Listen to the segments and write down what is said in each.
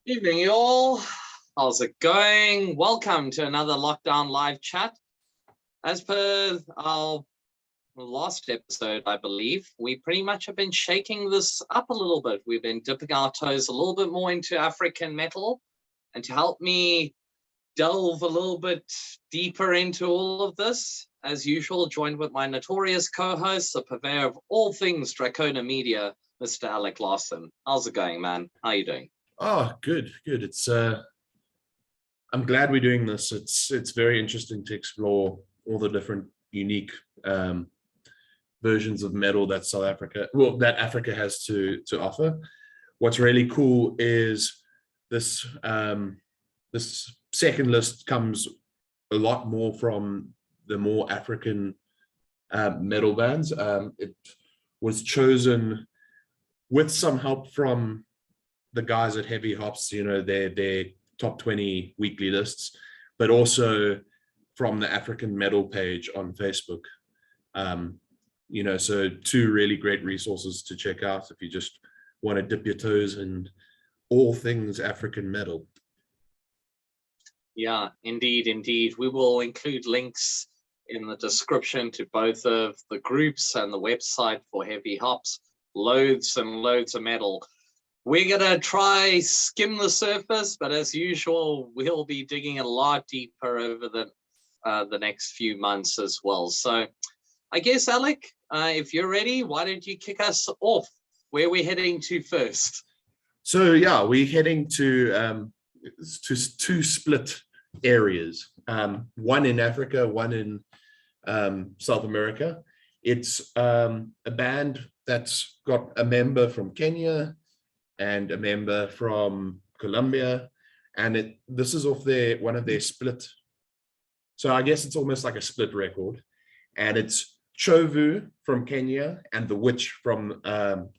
Evening, y'all. How's it going? Welcome to another Lockdown Live chat. As per our last episode, I believe, we pretty much have been shaking this up a little bit. We've been dipping our toes a little bit more into African metal. And to help me delve a little bit deeper into all of this, as usual, joined with my notorious co-host, the purveyor of all things Draconem Media, Mr. Alec Larson. How's it going, man? How you doing? Oh, good. It's I'm glad we're doing this. It's very interesting to explore all the different unique versions of metal that that Africa has to offer. What's really cool is this this second list comes a lot more from the more African metal bands. It was chosen with some help from the guys at HeavyHops, their top 20 weekly lists, but also from the African metal page on Facebook. So two really great resources to check out if you just want to dip your toes in all things African metal. Yeah, indeed. We will include links in the description to both of the groups and the website for HeavyHops. Loads and loads of metal. We're going to try skim the surface, but as usual, we'll be digging a lot deeper over the next few months as well. So I guess, Alec, if you're ready, why don't you kick us off? Where are we heading to first? So, yeah, we're heading to two split areas, one in Africa, one in South America. It's a band that's got a member from Kenya and a member from Colombia, and this is off one of their split. So I guess it's almost like a split record, and it's Chovu from Kenya and The Witch from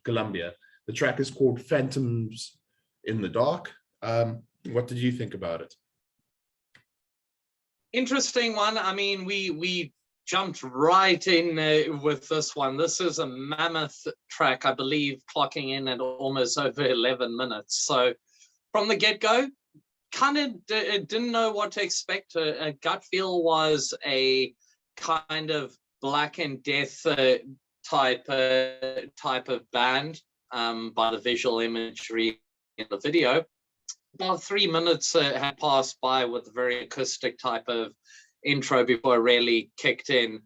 Colombia. The track is called Phantoms in the Dark. What did you think about it? Interesting one. I mean, we jumped right in with this one. This is a mammoth track, I believe, clocking in at almost over 11 minutes. So from the get-go, kind of didn't know what to expect. A gut feel was a kind of Black and Death type of band by the visual imagery in the video. About 3 minutes had passed by with a very acoustic type of intro before it really kicked in.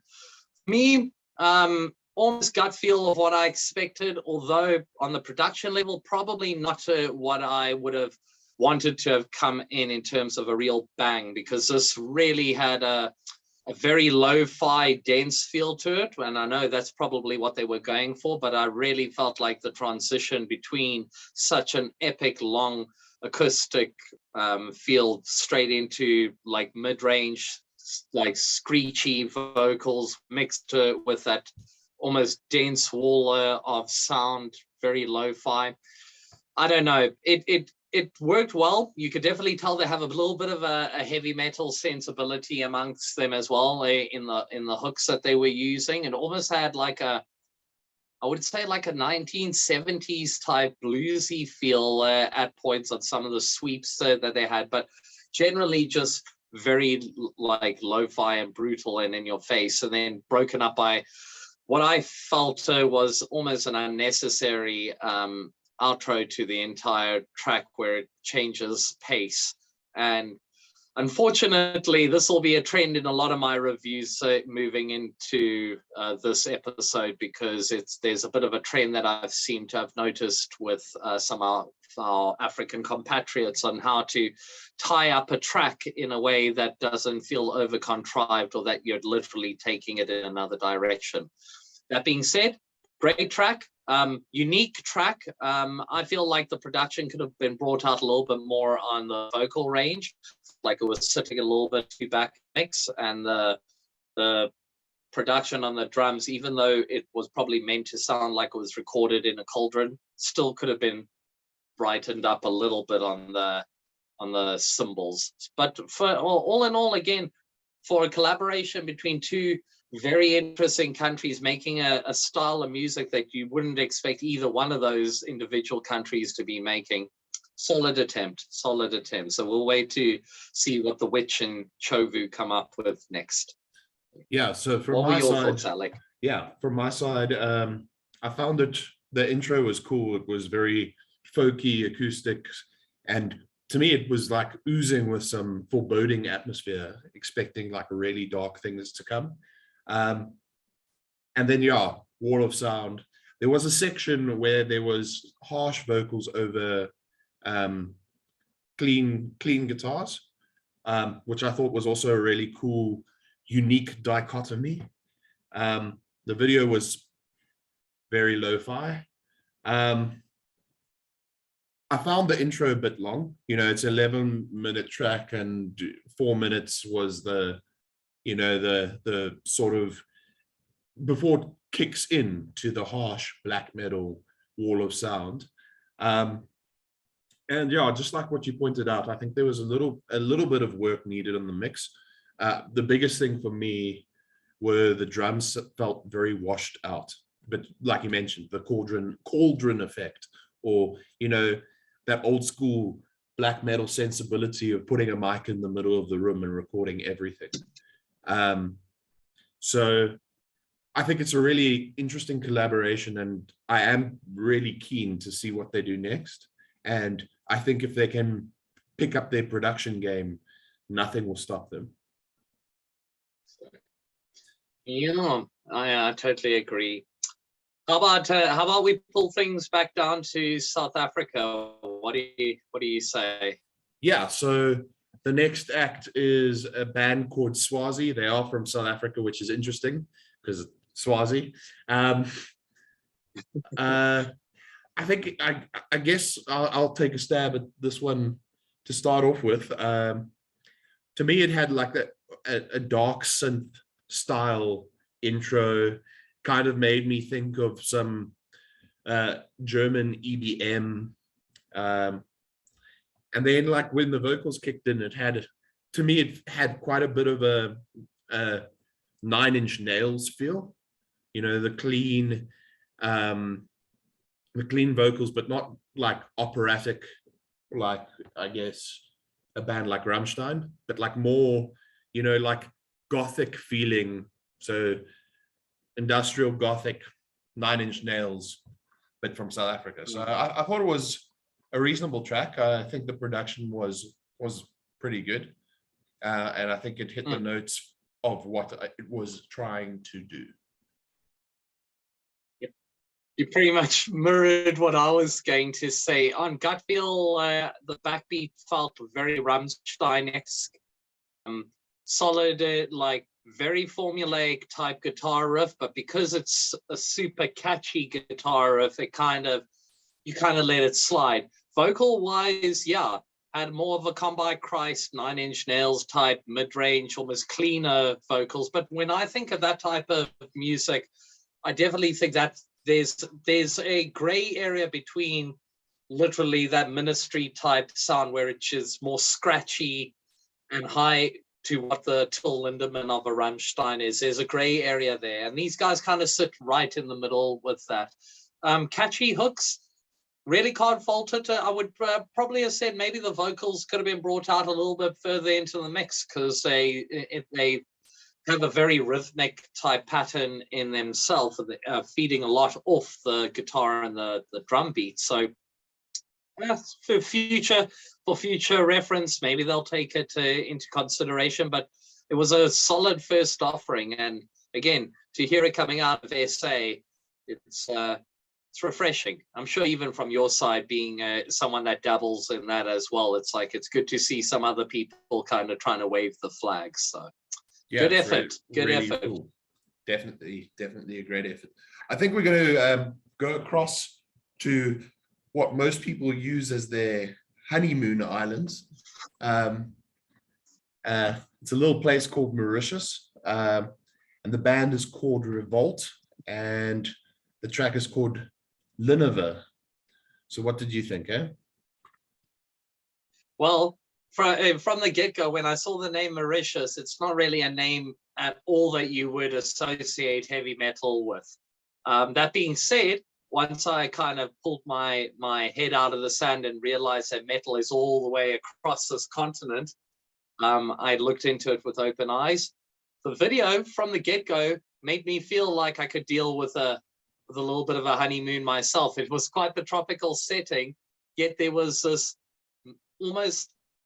Me, almost gut feel of what I expected, although on the production level, probably not what I would have wanted to have come in terms of a real bang, because this really had a very lo-fi dense feel to it. And I know that's probably what they were going for, but I really felt like the transition between such an epic long acoustic feel straight into like mid-range, like screechy vocals mixed with that almost dense wall of sound, very lo-fi. I don't know. It worked well. You could definitely tell they have a little bit of a heavy metal sensibility amongst them as well in the hooks that they were using. It almost had like I would say like a 1970s type bluesy feel at points on some of the sweeps that they had, but generally just very like lo-fi and brutal and in your face, and then broken up by what I felt was almost an unnecessary outro to the entire track where it changes pace. And unfortunately, this will be a trend in a lot of my reviews moving into this episode, because there's a bit of a trend that I've seemed to have noticed with some of our African compatriots on how to tie up a track in a way that doesn't feel over-contrived or that you're literally taking it in another direction. That being said, great track. Unique track. I feel like the production could have been brought out a little bit more on the vocal range, like it was sitting a little bit too back mix, and the production on the drums, even though it was probably meant to sound like it was recorded in a cauldron, still could have been brightened up a little bit on the cymbals. But for all in all, again, for a collaboration between two very interesting countries making a style of music that you wouldn't expect either one of those individual countries to be making, Solid attempt. So we'll wait to see what the Witch and Chovu come up with next. Yeah, so from What my were your side, thoughts, Alec? yeah, from my side, I found it, the intro was cool. It was very folky, acoustic, and to me, it was like oozing with some foreboding atmosphere, expecting like really dark things to come. And then, yeah, wall of sound. There was a section where there was harsh vocals over clean guitars, which I thought was also a really cool, unique dichotomy. The video was very lo-fi. I found the intro a bit long. You know, it's an 11-minute track, and 4 minutes was the, you know, the sort of before it kicks in to the harsh black metal wall of sound. And yeah, just like what you pointed out, I think there was a little bit of work needed on the mix. The biggest thing for me were the drums that felt very washed out. But like you mentioned, the cauldron effect, or, you know, that old school black metal sensibility of putting a mic in the middle of the room and recording everything. So I think it's a really interesting collaboration, and I am really keen to see what they do next. And I think if they can pick up their production game, nothing will stop them. Yeah, I totally agree. How about we pull things back down to South Africa? What do you say? Yeah, so the next act is a band called Swazi. They are from South Africa, which is interesting because Swazi. I think I guess I'll take a stab at this one to start off with. To me, it had like a dark synth style intro. Kind of made me think of some German EBM. And then, like, when the vocals kicked in, it had quite a bit of a Nine Inch Nails feel. You know, the clean vocals, but not like operatic, like, I guess, a band like Rammstein, but like more, you know, like gothic feeling. So industrial gothic, Nine Inch Nails, but from South Africa. So I thought it was a reasonable track. I think the production was pretty good, and I think it hit the notes of what it was trying to do. Yep. You pretty much mirrored what I was going to say. On gut feel, the backbeat felt very Rammstein-esque, solid, like very formulaic type guitar riff, but because it's a super catchy guitar riff, you kind of let it slide. Vocal wise, yeah, had more of a Combine Christ, Nine Inch Nails type mid-range, almost cleaner vocals. But when I think of that type of music, I definitely think that there's a gray area between literally that Ministry type sound, where it is more scratchy and high, to what the Till Lindemann of a Rammstein is. There's a gray area there, and these guys kind of sit right in the middle with that. Catchy hooks, really can't fault it. I would probably have said maybe the vocals could have been brought out a little bit further into the mix, because they have a very rhythmic type pattern in themselves, feeding a lot off the guitar and the drum beat. So for future reference, maybe they'll take it into consideration. But it was a solid first offering, and again, to hear it coming out of SA, it's refreshing. I'm sure even from your side, being someone that dabbles in that as well, it's like it's good to see some other people kind of trying to wave the flag. So yeah, good effort. Good really effort. Cool. Definitely a great effort. I think we're going to go across to what most people use as their honeymoon islands. It's a little place called Mauritius, and the band is called Revolt, and the track is called Nineveh. So what did you think, eh? Well, from the get-go, when I saw the name Mauritius, it's not really a name at all that you would associate heavy metal with. That being said, once I kind of pulled my head out of the sand and realized that metal is all the way across this continent, I looked into it with open eyes. The video from the get-go made me feel like I could deal with a little bit of a honeymoon myself. It was quite the tropical setting, yet there was this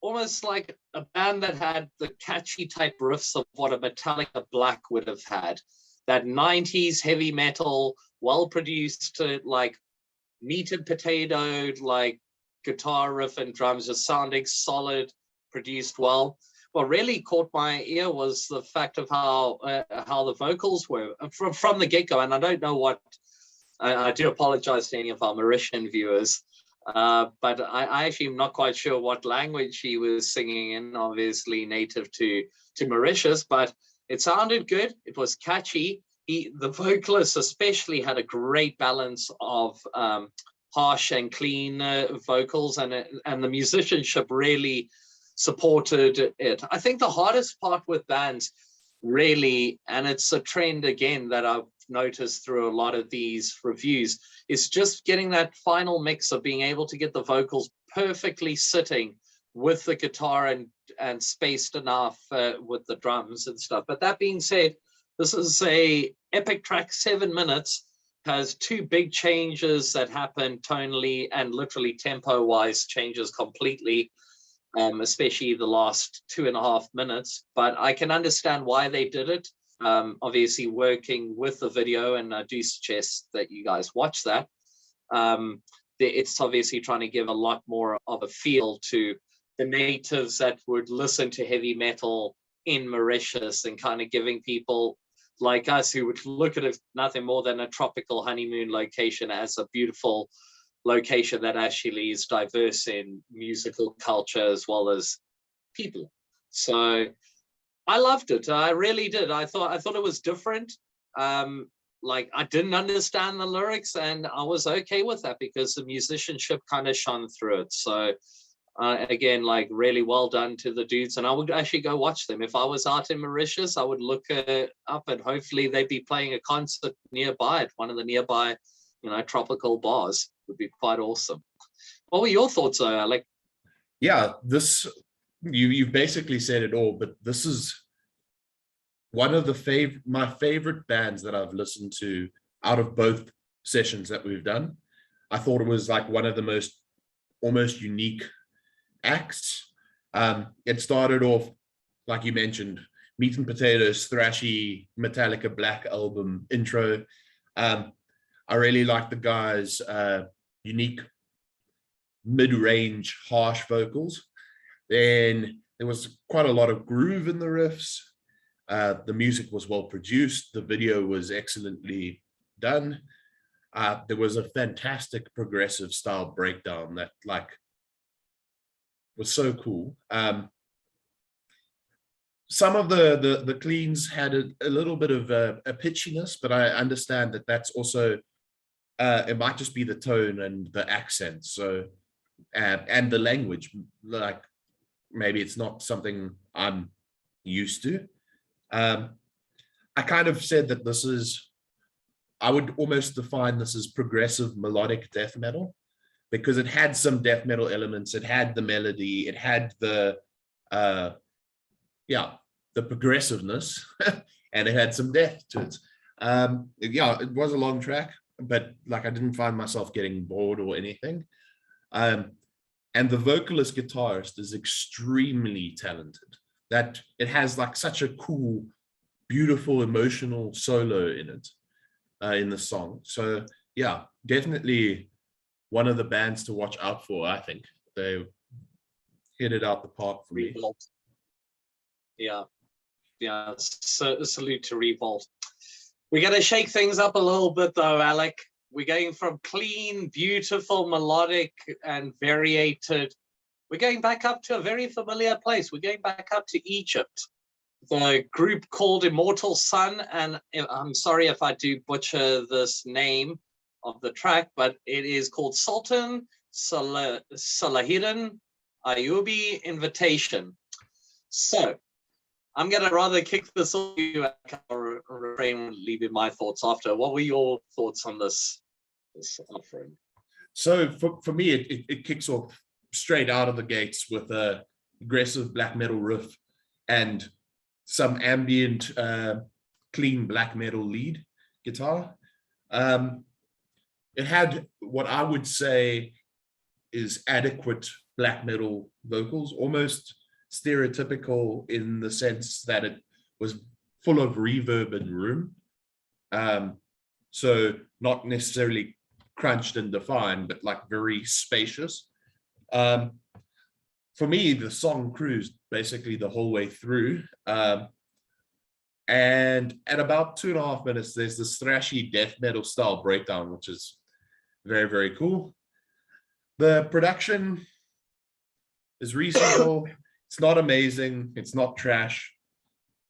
almost like a band that had the catchy type riffs of what a Metallica Black would have had. That 90s heavy metal, well-produced, like meat and potatoed, like guitar riff and drums just sounding solid, produced well. What really caught my ear was the fact of how the vocals were from the get-go. And I don't know what, I do apologize to any of our Mauritian viewers, but I actually am not quite sure what language he was singing in, obviously native to Mauritius, but it sounded good. It was catchy. The vocalist especially had a great balance of harsh and clean vocals, and the musicianship really supported it. I think the hardest part with bands really, and it's a trend again that I've noticed through a lot of these reviews, is just getting that final mix of being able to get the vocals perfectly sitting with the guitar and spaced enough with the drums and stuff. But that being said, this is a epic track. 7 minutes, has 2 big changes that happen tonally and literally tempo wise, changes completely, especially the last 2.5 minutes. But I can understand why they did it. Obviously working with the video, and I do suggest that you guys watch that. It's obviously trying to give a lot more of a feel to the natives that would listen to heavy metal in Mauritius, and kind of giving people like us who would look at it nothing more than a tropical honeymoon location as a beautiful location that actually is diverse in musical culture as well as people. So I loved it. I really did. I thought it was different. Like, I didn't understand the lyrics, and I was okay with that because the musicianship kind of shone through it. So again, like, really well done to the dudes, and I would actually go watch them. If I was out in Mauritius, I would look up, and hopefully they'd be playing a concert nearby at one of the nearby, tropical bars. Would be quite awesome. What were your thoughts, though, Alec? Yeah, you've basically said it all, but this is one of my favorite bands that I've listened to out of both sessions that we've done. I thought it was like one of the most almost unique acts. It started off, like you mentioned, meat and potatoes, thrashy Metallica Black album intro. I really like the guys' unique mid-range harsh vocals. Then there was quite a lot of groove in the riffs. The music was well produced. The video was excellently done. There was a fantastic progressive style breakdown that was so cool. Some of the cleans had a little bit of a pitchiness, but I understand that that's also it might just be the tone and the accent. So and the language, like maybe it's not something I'm used to. I kind of said that I would almost define this as progressive melodic death metal, because it had some death metal elements. It had the melody, it had the progressiveness, and it had some depth to it. It was a long track, but like I didn't find myself getting bored or anything. And the vocalist guitarist is extremely talented. That it has like such a cool, beautiful, emotional solo in it, in the song. So yeah, definitely one of the bands to watch out for. I think they hit it out the park for me. Revolt. Yeah. So salute to Revolt. We're going to shake things up a little bit though, Alec. We're going from clean, beautiful, melodic, and variated. We're going back up to a very familiar place. We're going back up to Egypt. The group called Immortal Son, and I'm sorry if I do butcher this name of the track, but it is called Sultan Salahiddin Ayubi Invitation. So I'm going to rather kick this off to you. I'll refrain from leaving my thoughts after. What were your thoughts on this this offering? So for me, it kicks off straight out of the gates with a aggressive black metal riff and some ambient, clean black metal lead guitar. It had what I would say is adequate black metal vocals, almost stereotypical in the sense that it was full of reverb and room. So not necessarily crunched and defined, but like very spacious. For me, the song cruised basically the whole way through. And at about 2.5 minutes, there's this thrashy death metal style breakdown, which is very, very cool. The production is reasonable. It's not amazing. It's not trash.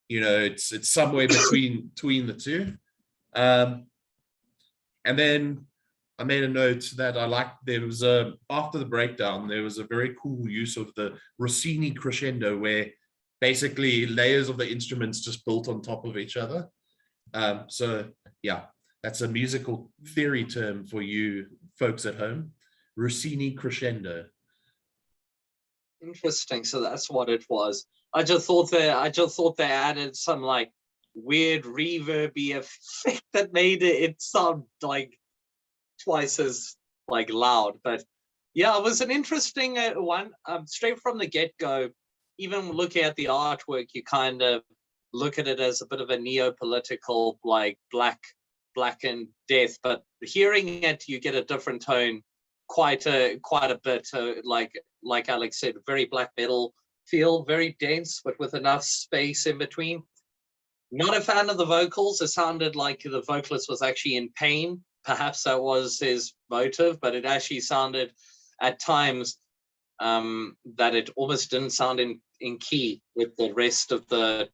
You know, it's somewhere between the two. And then I made a note that I liked, there was after the breakdown, there was a very cool use of the Rossini crescendo where basically layers of the instruments just built on top of each other. So yeah, that's a musical theory term for you folks at home. Rossini crescendo. Interesting. So that's what it was. I just thought they added some like weird reverby effect that made it sound like twice as like loud. But yeah, it was an interesting one. Straight from the get-go, even looking at the artwork, you kind of look at it as a bit of a neo-political, like black and death. But hearing it, you get a different tone, quite a bit. Like Alex said, very black metal feel, very dense, but with enough space in between. Not a fan of the vocals. It sounded like the vocalist was actually in pain. Perhaps that was his motive, but it actually sounded at times that it almost didn't sound in key with the rest of the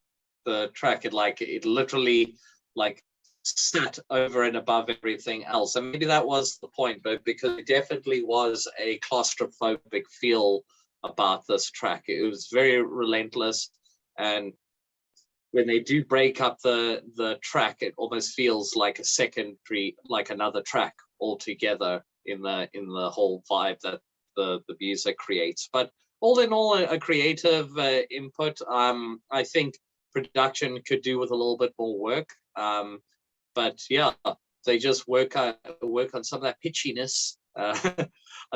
track. It literally like sat over and above everything else. And maybe that was the point, but because it definitely was a claustrophobic feel about this track. It was very relentless, and when they do break up the track, it almost feels like a secondary, like another track altogether in the whole vibe that the music creates. But all in all, a creative input. I think production could do with a little bit more work. But yeah, they just work on some of that pitchiness. I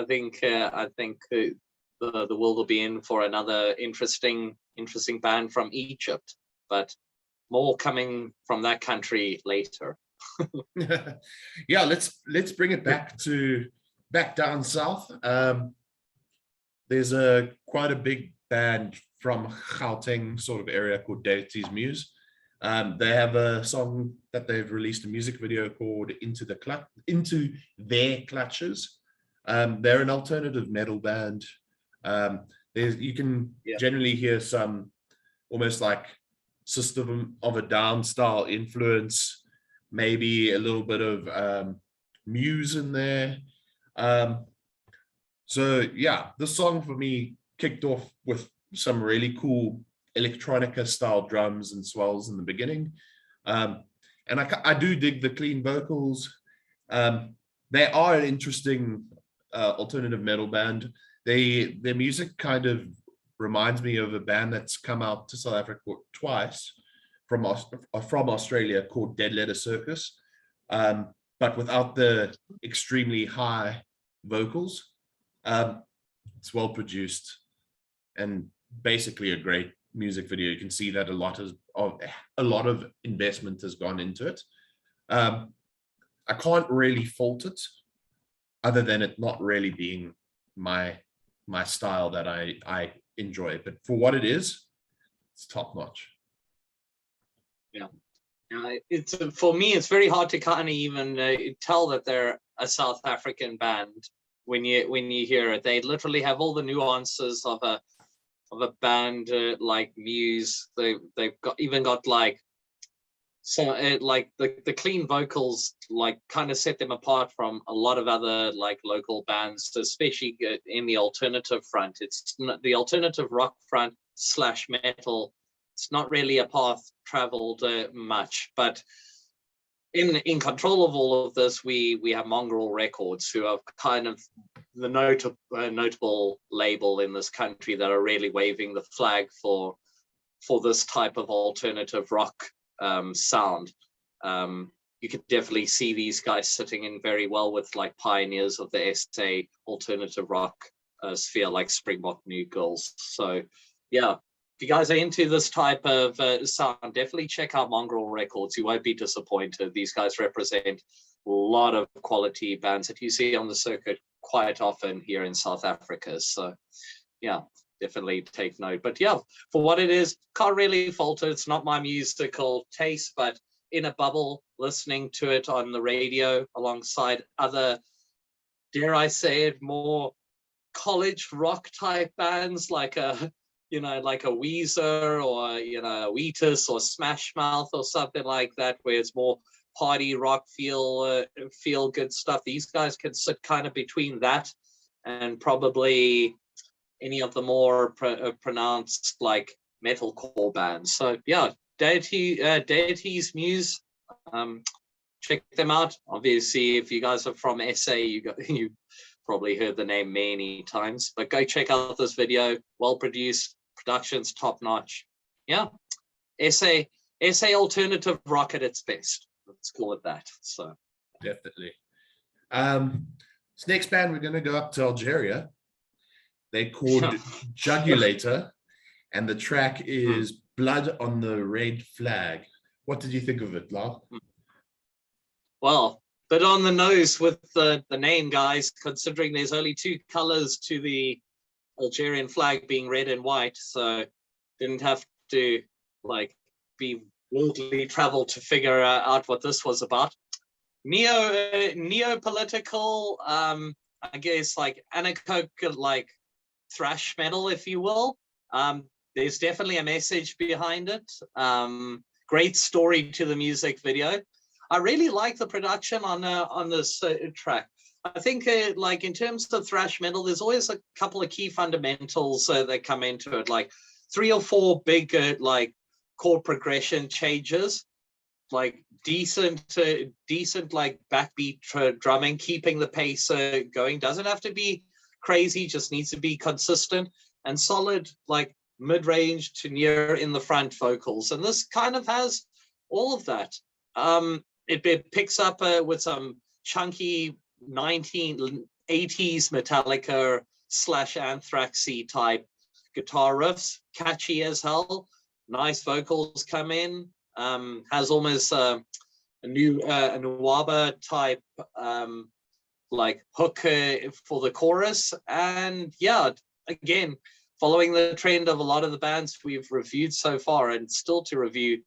think the world will be in for another interesting band from Egypt. But more coming from that country later. Yeah, let's bring it back down south. There's quite a big band from Gauteng sort of area called Deity's Muse. They have a song that they've released a music video called Into Their Clutches. They're an alternative metal band. You can generally hear some almost like System of a Down style influence, maybe a little bit of Muse in there. So yeah, the song for me kicked off with some really cool electronica style drums and swells in the beginning. And I do dig the clean vocals. They are an interesting alternative metal band. Their music kind of reminds me of a band that's come out to South Africa twice from Australia called Dead Letter Circus, but without the extremely high vocals. It's well produced and basically a great music video. You can see that a lot of investment has gone into it. I can't really fault it, other than it not really being my style that I enjoy. But for what it is, it's top notch. Yeah, it's for me, it's very hard to kind of even tell that they're a South African band when you hear it. They literally have all the nuances of a band like Muse. They've got like, so like the clean vocals like kind of set them apart from a lot of other like local bands, especially in the alternative front. It's not the alternative rock front / metal. It's not really a path traveled much, but in control of all of this, we have Mongrel Records, who are kind of the notable label in this country that are really waving the flag for this type of alternative rock sound. You could definitely see these guys sitting in very well with like pioneers of the SA alternative rock sphere, like Springbok New Girls. So yeah, if you guys are into this type of sound, definitely check out Mongrel Records. You won't be disappointed. These guys represent a lot of quality bands that you see on the circuit quite often here in South Africa. So yeah, definitely take note. But yeah, for what it is, can't really fault it. It's not my musical taste, but in a bubble, listening to it on the radio alongside other, dare I say it, more college rock type bands like a Weezer or Wheatus or Smash Mouth or something like that, where it's more party rock feel good stuff. These guys can sit kind of between that and probably any of the more pronounced like metalcore bands. So yeah, Deity's Muse, check them out. Obviously, if you guys are from SA, you probably heard the name many times, but go check out this video. Well produced, production's top notch. Yeah, SA alternative rock at its best. Let's call it that. So definitely. This next band, we're going to go up to Algeria. They're called Jugulator, and the track is Blood on the Red Flag. What did you think of it, Lau? Well, but on the nose with the name, guys, considering there's only two colors to the Algerian flag being red and white, so didn't have to like be worldly travel to figure out what this was about. Neo-political, I guess, like anarcho, like thrash metal, if you will. There's definitely a message behind it. Great story to the music video. I really like the production on this track. I think like in terms of thrash metal, there's always a couple of key fundamentals that come into it, like 3 or 4 big like chord progression changes, like decent like backbeat drumming, keeping the pace going. Doesn't have to be crazy, just needs to be consistent and solid, like mid-range to near in the front vocals. And this kind of has all of that. It picks up with some chunky 1980s Metallica / Anthraxy type guitar riffs, catchy as hell. Nice vocals come in. Has almost a new Nwaba type like hook for the chorus. And yeah, again, following the trend of a lot of the bands we've reviewed so far and still to review,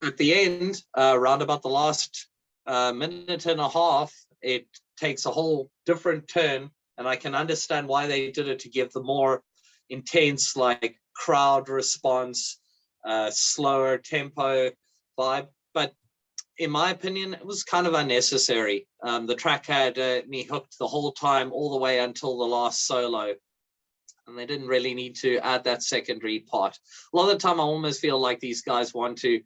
at the end, around about the last minute and a half, it takes a whole different turn, and I can understand why they did it, to give the more intense like crowd response, slower tempo vibe. But in my opinion, it was kind of unnecessary. The track had me hooked the whole time, all the way until the last solo, and they didn't really need to add that secondary part. A lot of the time, I almost feel like these guys want to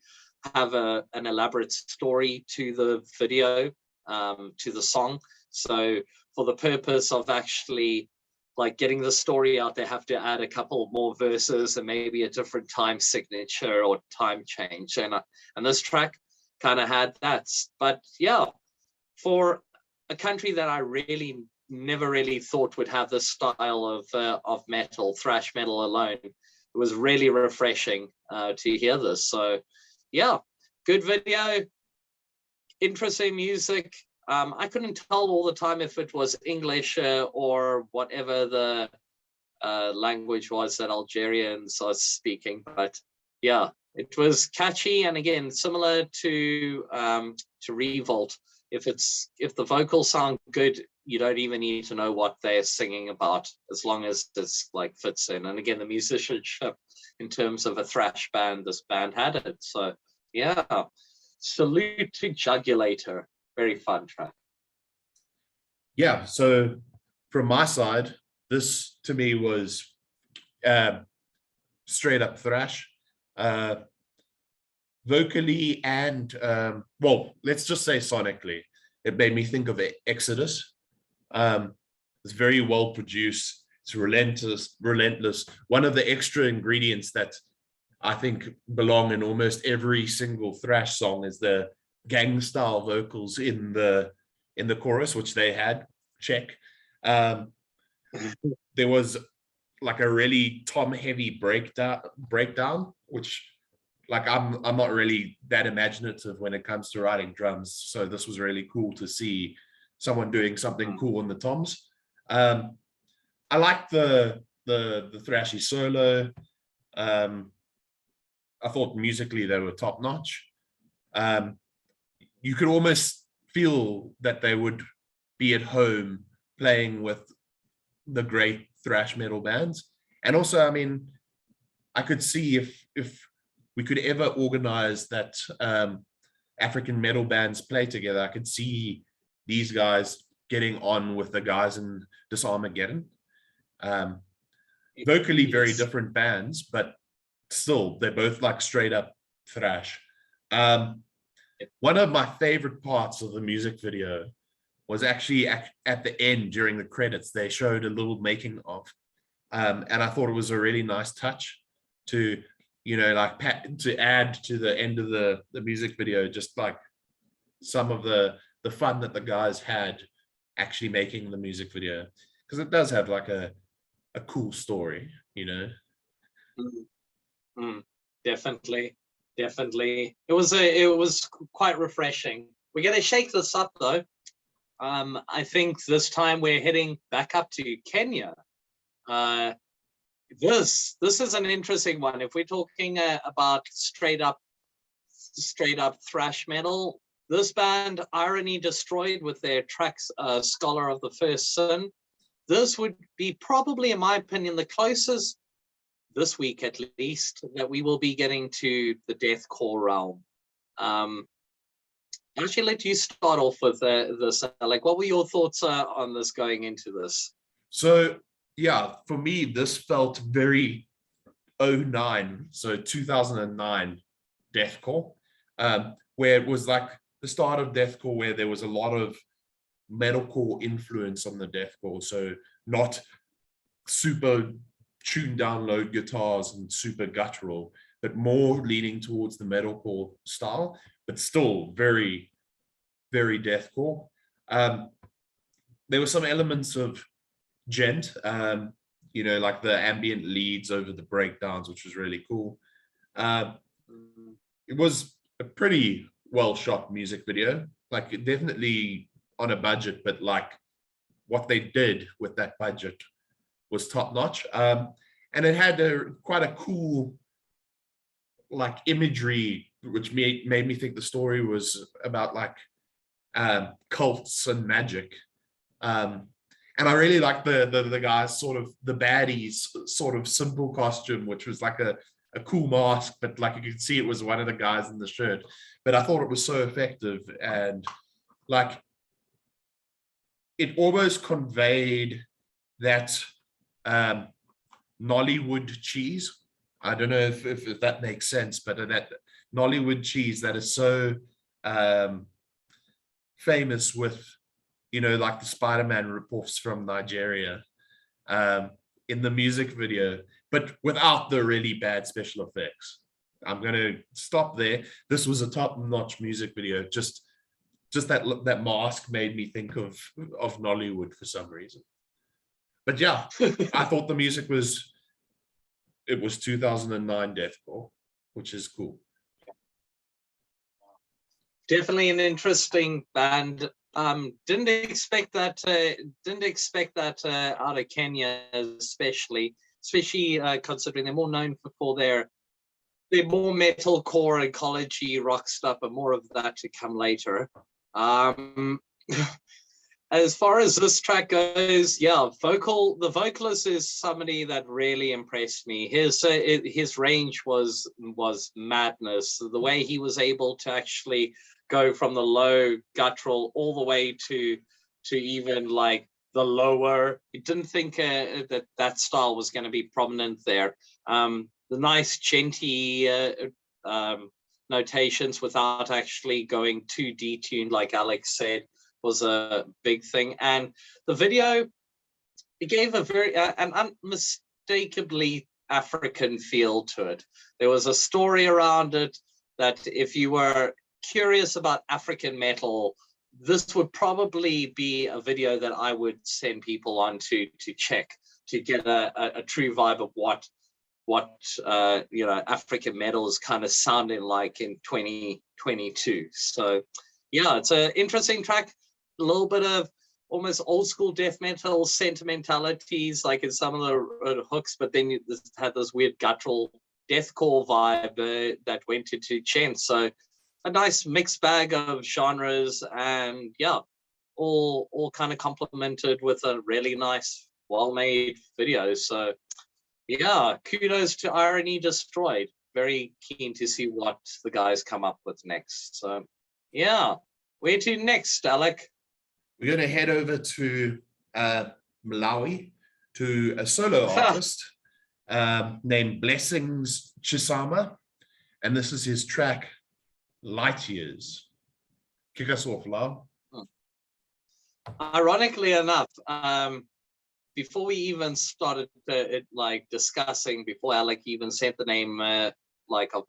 have an elaborate story to the video, to the song. So for the purpose of actually like getting the story out, they have to add a couple more verses and maybe a different time signature or time change. And this track kind of had that. But yeah, for a country that I really never really thought would have this style of metal, thrash metal alone, it was really refreshing to hear this. So yeah, good video, interesting music. I couldn't tell all the time if it was English or whatever the language was that Algerians are speaking, but yeah, it was catchy. And again, similar to Revolt, if the vocals sound good, you don't even need to know what they're singing about, as long as this like fits in. And again, the musicianship in terms of a thrash band, this band had it. So yeah, salute to Jugulator. Very fun track. Yeah, so from my side, this to me was straight up thrash. vocally and well, let's just say sonically, it made me think of Exodus. It's very well produced. It's relentless. One of the extra ingredients that I think belong in almost every single thrash song is the gang style vocals in the chorus, which they had. Check. There was like a really tom heavy breakdown, which like I'm not really that imaginative when it comes to writing drums, so this was really cool to see someone doing something cool on the toms. I like the thrashy solo. I thought musically they were top notch. You could almost feel that they would be at home playing with the great thrash metal bands. And also, I mean, I could see if we could ever organize that African metal bands play together, I could see these guys getting on with the guys in Disarmageddon. Vocally very different bands, but still they're both like straight up thrash. One of my favorite parts of the music video was actually at the end during the credits. They showed a little making of, and I thought it was a really nice touch to, you know, like to add to the end of the music video, just like some of the fun that the guys had actually making the music video, because it does have like a cool story, you know. Definitely. It was quite refreshing. We're going to shake this up though. I think this time we're heading back up to Kenya. This is an interesting one. If we're talking about straight up thrash metal, this band Irony Destroyed with their tracks Scholar of the First Sin, this would be probably, in my opinion, the closest this week at least that we will be getting to the deathcore realm. I'll actually let you start off with this. Like, what were your thoughts on this going into this? So yeah, for me, this felt very 09, so 2009 deathcore, where it was like the start of deathcore, where there was a lot of metalcore influence on the deathcore. So not super tuned down load guitars and super guttural, but more leaning towards the metalcore style, but still very, very deathcore. There were some elements of gent, you know, like the ambient leads over the breakdowns, which was really cool. It was a pretty well shot music video, like definitely on a budget, but like what they did with that budget was top notch. And it had quite a cool like imagery, which made me think the story was about like cults and magic. And I really liked the guys, sort of the baddies sort of simple costume, which was like a cool mask, but like you could see it was one of the guys in the shirt. But I thought it was so effective, and like it almost conveyed that Nollywood cheese. I don't know if that makes sense, but that Nollywood cheese that is so famous with, you know, like the Spider-Man ripoffs from Nigeria in the music video, but without the really bad special effects. I'm going to stop there. This was a top-notch music video. Just that mask made me think of Nollywood for some reason. But yeah, I thought the music was 2009 deathcore, which is cool. Definitely an interesting band. Didn't expect that out of Kenya, especially considering they're more known for their more metalcore ecology rock stuff, but more of that to come later. As far as this track goes, yeah, the vocalist is somebody that really impressed me. His range was madness. The way he was able to actually go from the low guttural all the way to even like the lower. He didn't think that style was going to be prominent there. The nice genty notations without actually going too detuned, like Alex said, was a big thing. And the video, it gave a very an unmistakably African feel to it. There was a story around it that if you were curious about African metal, this would probably be a video that I would send people on to check, to get a true vibe of what African metal is kind of sounding like in 2022. So yeah, it's an interesting track, a little bit of almost old school death metal sentimentalities, like in some of the hooks, but then it had this weird guttural deathcore vibe that went into chant. So a nice mixed bag of genres, and yeah, all kind of complemented with a really nice, well-made video. So yeah, kudos to Irony Destroyed. Very keen to see what the guys come up with next. So yeah, where to next, Alec? We're going to head over to Malawi, to a solo artist named Blessings Chisama, and this is his track Light Years. Kick us off, Lau. Ironically enough, before we even started discussing, before Alec even sent the name of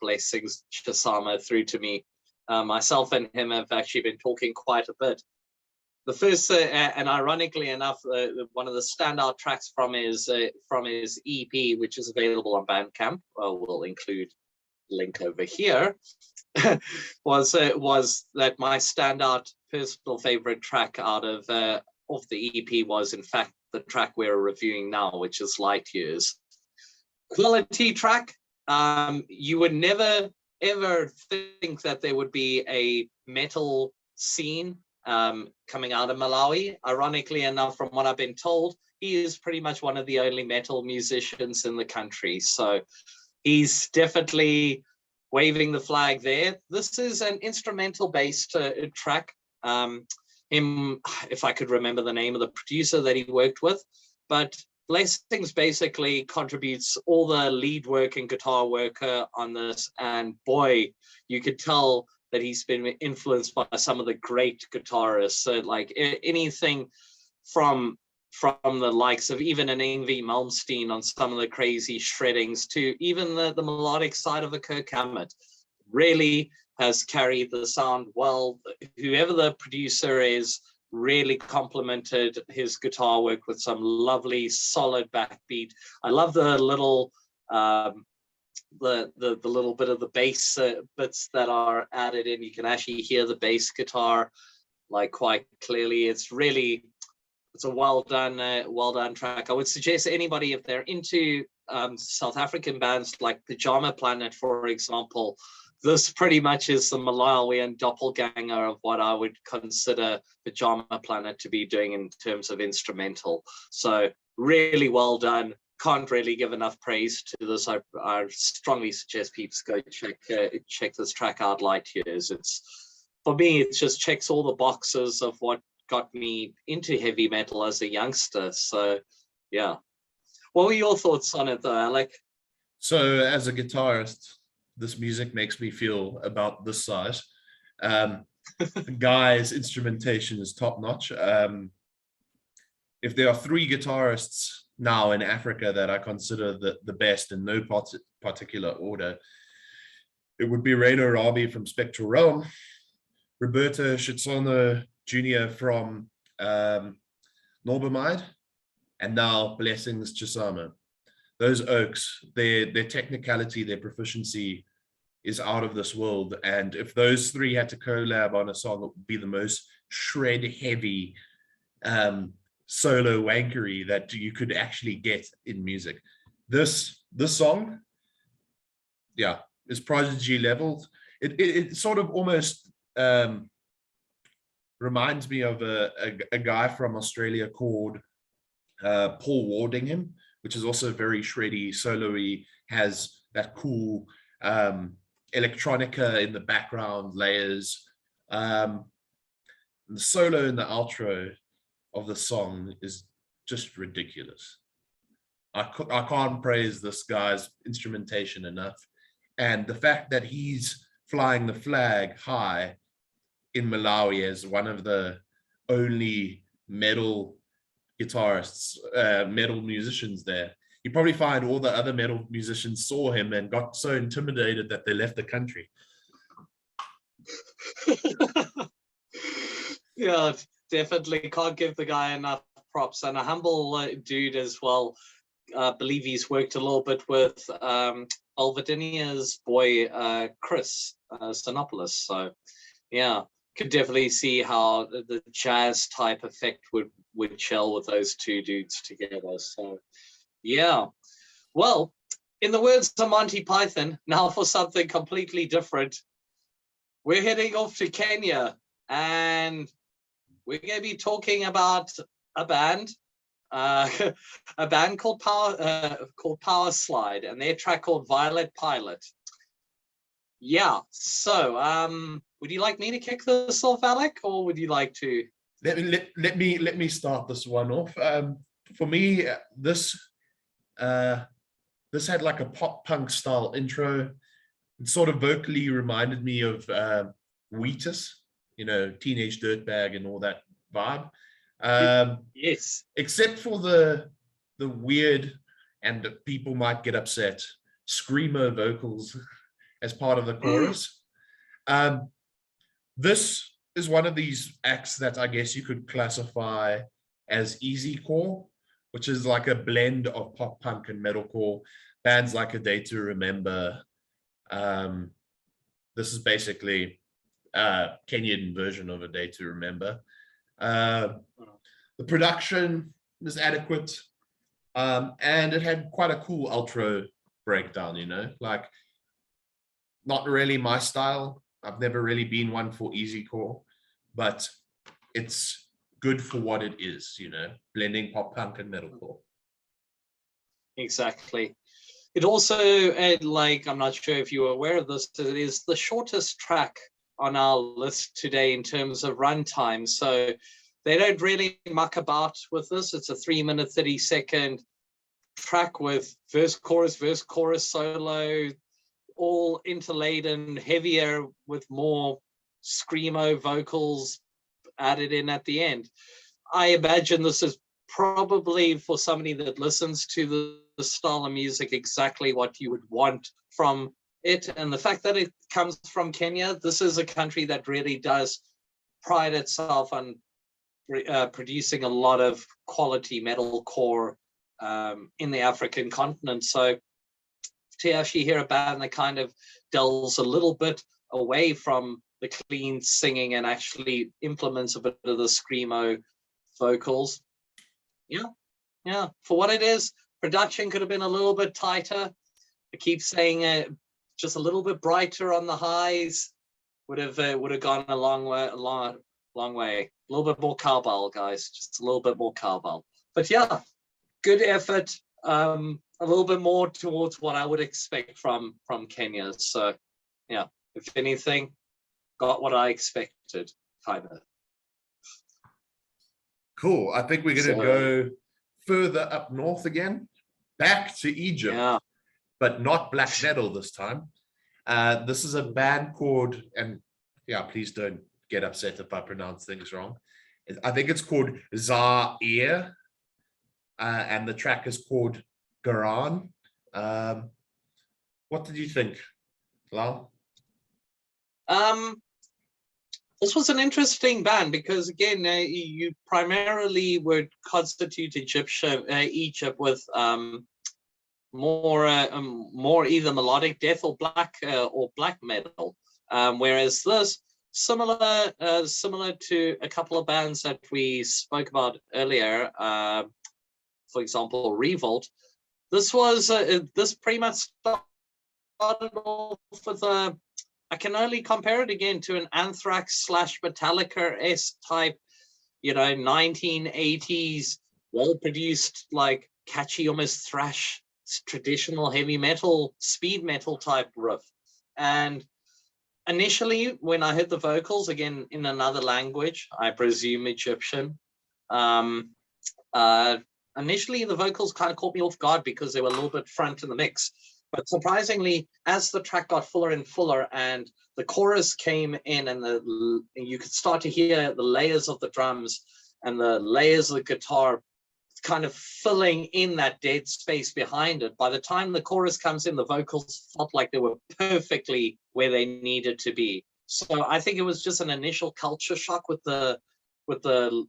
Blessings Chisama through to me, myself and him have actually been talking quite a bit. The first, and ironically enough, one of the standout tracks from his EP, which is available on Bandcamp, we'll include link over here, was that my standout personal favorite track out of the EP was in fact the track we're reviewing now, which is Light Years. Quality track. You would never ever think that there would be a metal scene coming out of Malawi. Ironically enough, from what I've been told, he is pretty much one of the only metal musicians in the country. So he's definitely waving the flag there. This is an instrumental based track. If I could remember the name of the producer that he worked with, but Blessings basically contributes all the lead work and guitar work on this, and boy, you could tell that he's been influenced by some of the great guitarists. So like anything from the likes of even an Yngwie Malmsteen on some of the crazy shreddings to even the melodic side of a Kirk Hammett really has carried the sound well. Whoever the producer is really complemented his guitar work with some lovely solid backbeat. I love the little the little bit of the bass bits that are added in. You can actually hear the bass guitar like quite clearly. It's a well done track. I would suggest anybody, if they're into South African bands like Pajama Planet, for example, this pretty much is the Malawian doppelganger of what I would consider Pajama Planet to be doing in terms of instrumental. So really well done. Can't really give enough praise to this. I strongly suggest people go check this track out, Light Years. For me, it just checks all the boxes of what got me into heavy metal as a youngster. So yeah. What were your thoughts on it though, Alec? So as a guitarist, this music makes me feel about this size. The guy's instrumentation is top notch. If there are 3 guitarists now in Africa that I consider the best in no particular order, it would be Reino Rabi from Spectral Realm, Roberto Shitsono Jr. from Norbamide, and now Blessings Chisama. Those oaks, their technicality, their proficiency is out of this world. And if those 3 had to collab on a song, it would be the most shred heavy solo wankery that you could actually get in music. This song, yeah, is Prodigy level. It sort of almost reminds me of a guy from Australia called Paul Wardingham, which is also very shreddy, solo-y, has that cool electronica in the background layers. The solo in the outro of the song is just ridiculous. I can't praise this guy's instrumentation enough. And the fact that he's flying the flag high in Malawi as one of the only metal guitarists, metal musicians there. You probably find all the other metal musicians saw him and got so intimidated that they left the country. Yeah, definitely can't give the guy enough props, and a humble dude as well. I believe he's worked a little bit with Alvadinia's boy Chris Sinopoulos. So yeah, could definitely see how the jazz type effect would gel with those two dudes together. So yeah, well, in the words of Monty Python, now for something completely different. We're heading off to Kenya, and we're going to be talking about a band called Power Slide, and their track called Violet Pilot. Yeah. So, would you like me to kick this off, Alec, or would you like to? Let me start this one off. For me, this had like a pop punk style intro. It sort of vocally reminded me of Wheatus, Teenage Dirtbag and all that vibe. Yes. Except for the weird, and people might get upset, screamo vocals as part of the chorus. This is one of these acts that I guess you could classify as easycore, which is like a blend of pop punk and metalcore. Bands like A Day to Remember. This is basically a Kenyan version of A Day to Remember. The production was adequate, and it had quite a cool outro breakdown, like not really my style. I've never really been one for easycore, but it's good for what it is, blending pop punk and metalcore. Exactly. It also, I'm not sure if you were aware of this, it is the shortest track on our list today in terms of runtime. So they don't really muck about with this. It's a 3-minute, 30-second track with verse, chorus, solo, all interlaid and heavier with more screamo vocals added in at the end. I imagine this is probably for somebody that listens to the style of music exactly what you would want from it. And the fact that it comes from Kenya, this is a country that really does pride itself on producing a lot of quality metalcore in the African continent. So to actually hear a band that kind of delves a little bit away from the clean singing and actually implements a bit of the screamo vocals. Yeah, for what it is, production could have been a little bit tighter. I keep saying just a little bit brighter on the highs would have gone a long way. A little bit more cowbell, guys. Just a little bit more cowbell. But yeah, good effort. A little bit more towards what I would expect from Kenya. So yeah, if anything, got what I expected, kind of. Cool. I think we're going to go further up north again, back to Egypt, but not black metal this time. This is a band called, and yeah, please don't get upset if I pronounce things wrong. I think it's called Zaire, and the track is called Garan. What did you think, Lal? This was an interesting band because, again, you primarily would constitute Egypt with more either melodic death or black metal, whereas this similar to a couple of bands that we spoke about earlier, for example, Revolt. This was this pretty much started off with a. I can only compare it again to an Anthrax / Metallica-esque type, 1980s, well-produced, like catchy, almost thrash, traditional heavy metal, speed metal type riff. And initially, when I heard the vocals, again, in another language, I presume Egyptian, initially the vocals kind of caught me off guard because they were a little bit front in the mix. But surprisingly, as the track got fuller and fuller and the chorus came in and you could start to hear the layers of the drums and the layers of the guitar kind of filling in that dead space behind it. By the time the chorus comes in, the vocals felt like they were perfectly where they needed to be. So I think it was just an initial culture shock with the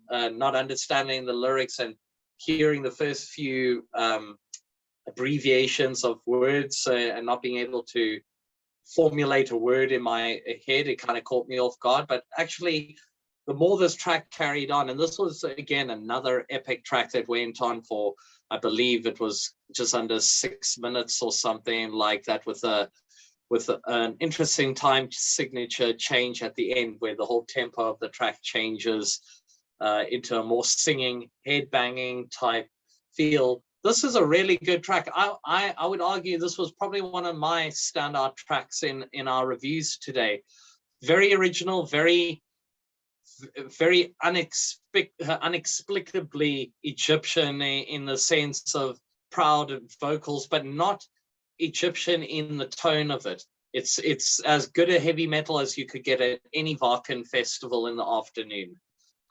not understanding the lyrics and hearing the first few abbreviations of words and not being able to formulate a word in my head. It kind of caught me off guard. But actually, the more this track carried on, and this was again another epic track that went on for, I believe it was just under 6 minutes or something like that, with an interesting time signature change at the end where the whole tempo of the track changes into a more singing, head banging type feel. This is a really good track. I would argue this was probably one of my standout tracks in our reviews today. Very original, very inexplicably Egyptian in the sense of proud vocals, but not Egyptian in the tone of it. It's as good a heavy metal as you could get at any Wacken festival in the afternoon.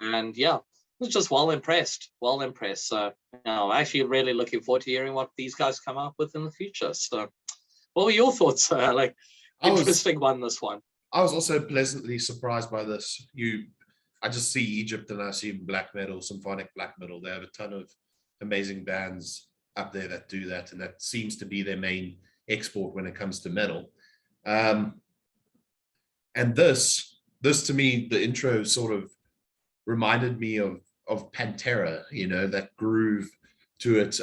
And yeah, I was just well impressed. So I'm actually really looking forward to hearing what these guys come up with in the future. So what were your thoughts, Alec? Interesting one, this one. I was also pleasantly surprised by this. I just see Egypt and I see black metal, symphonic black metal. They have a ton of amazing bands up there that do that, and that seems to be their main export when it comes to metal. And this to me, the intro sort of reminded me of Pantera, that groove to it,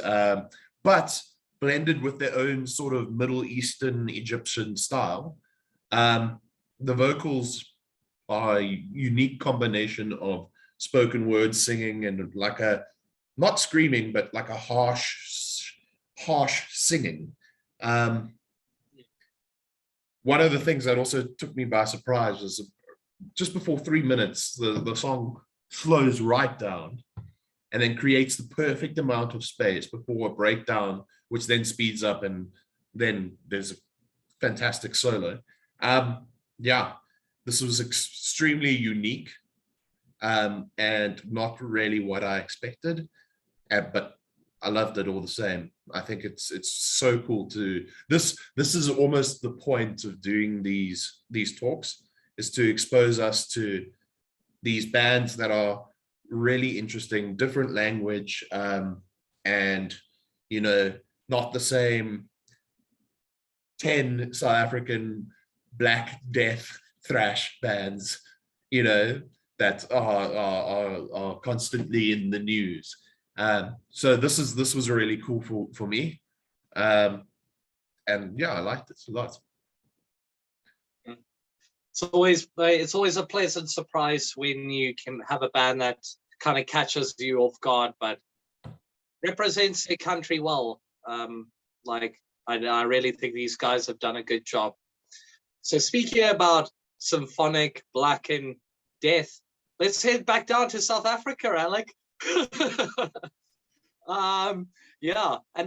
but blended with their own sort of Middle Eastern Egyptian style. The vocals are a unique combination of spoken word singing and like a, not screaming, but like a harsh singing. One of the things that also took me by surprise was just before 3 minutes, the song slows right down and then creates the perfect amount of space before a breakdown, which then speeds up, and then there's a fantastic solo. This was extremely unique and not really what I expected, but I loved it all the same. I think it's so cool to this is almost the point of doing these talks, is to expose us to these bands that are really interesting, different language, and not the same 10 South African Black Death thrash bands, that are constantly in the news. So this was really cool for me, and yeah, I liked it a lot. It's always a pleasant surprise when you can have a band that kind of catches you off guard, but represents their country well. I really think these guys have done a good job. So speaking about symphonic black and death, let's head back down to South Africa, Alec. An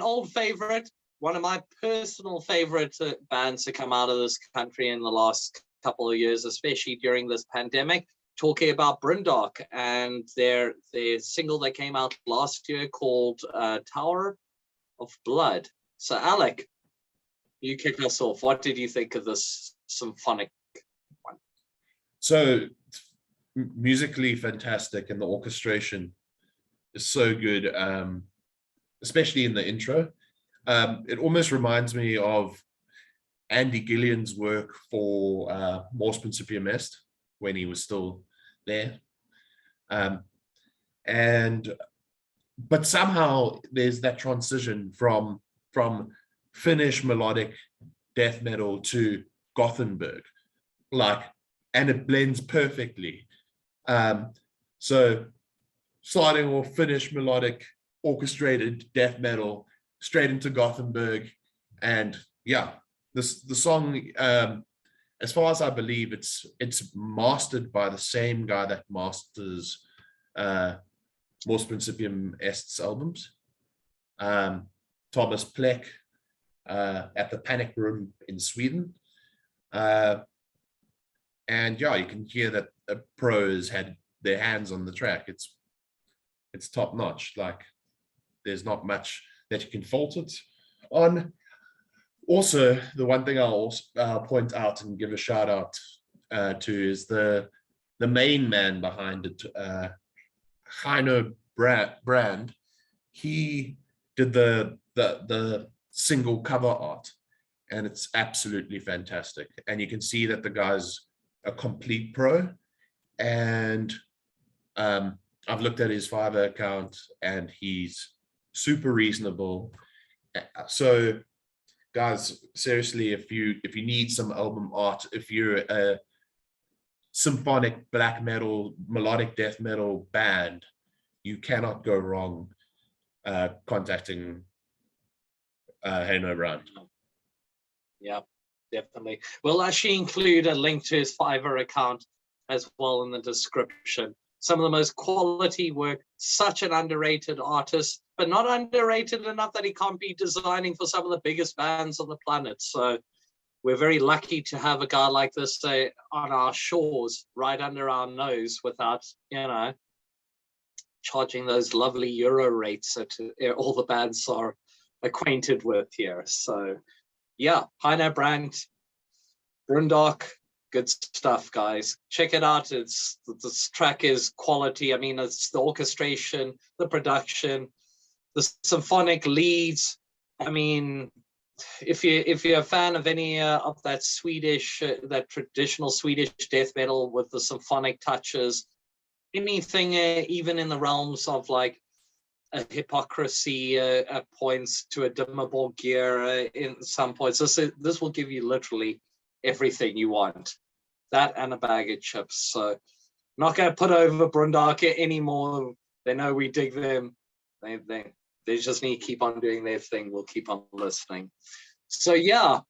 old favorite, one of my personal favorite bands to come out of this country in the last couple of years, especially during this pandemic, talking about Brandmerkk and their single that came out last year called Tower of Blood. So Alec, you kick us off. What did you think of this symphonic one? So musically fantastic, and the orchestration is so good, especially in the intro. It almost reminds me of Andy Gillian's work for Mors Principium Est when he was still there. But somehow there's that transition from Finnish melodic death metal to Gothenburg, and it blends perfectly. So starting off Finnish melodic orchestrated death metal straight into Gothenburg, and the song, as far as I believe, it's mastered by the same guy that masters Mors Principium Est's albums, Thomas Pleck. at the Panic Room in Sweden. And yeah, you can hear that the pros had their hands on the track. It's top notch. Like, there's not much that you can fault it on. Also, the one thing I'll also, point out and give a shout out to is the main man behind it, Heino Brand. He did the single cover art, and it's absolutely fantastic. And you can see that the guy's a complete pro. And I've looked at his Fiverr account, and he's super reasonable. So guys, seriously, if you need some album art, if you're a symphonic black metal, melodic death metal band, you cannot go wrong contacting Heino Brand. Yeah, definitely. We'll actually include a link to his Fiverr account as well in the description. Some of the most quality work, such an underrated artist, but not underrated enough that he can't be designing for some of the biggest bands on the planet. So we're very lucky to have a guy like this on our shores, right under our nose, without, charging those lovely Euro rates that all the bands are acquainted with here. So yeah, Heino Brand, Brandmerkk, good stuff, guys. Check it out. This track is quality. I mean, it's the orchestration, the production, the symphonic leads. I mean, if you're a fan of any of that that traditional Swedish death metal with the symphonic touches, anything even in the realms of like a hypocrisy at points, to a dimmable gear in some points, this will give you literally everything you want. That and a bag of chips. So not going to put over Brandmerkk anymore. They know we dig them. They just need to keep on doing their thing. We'll keep on listening. So yeah,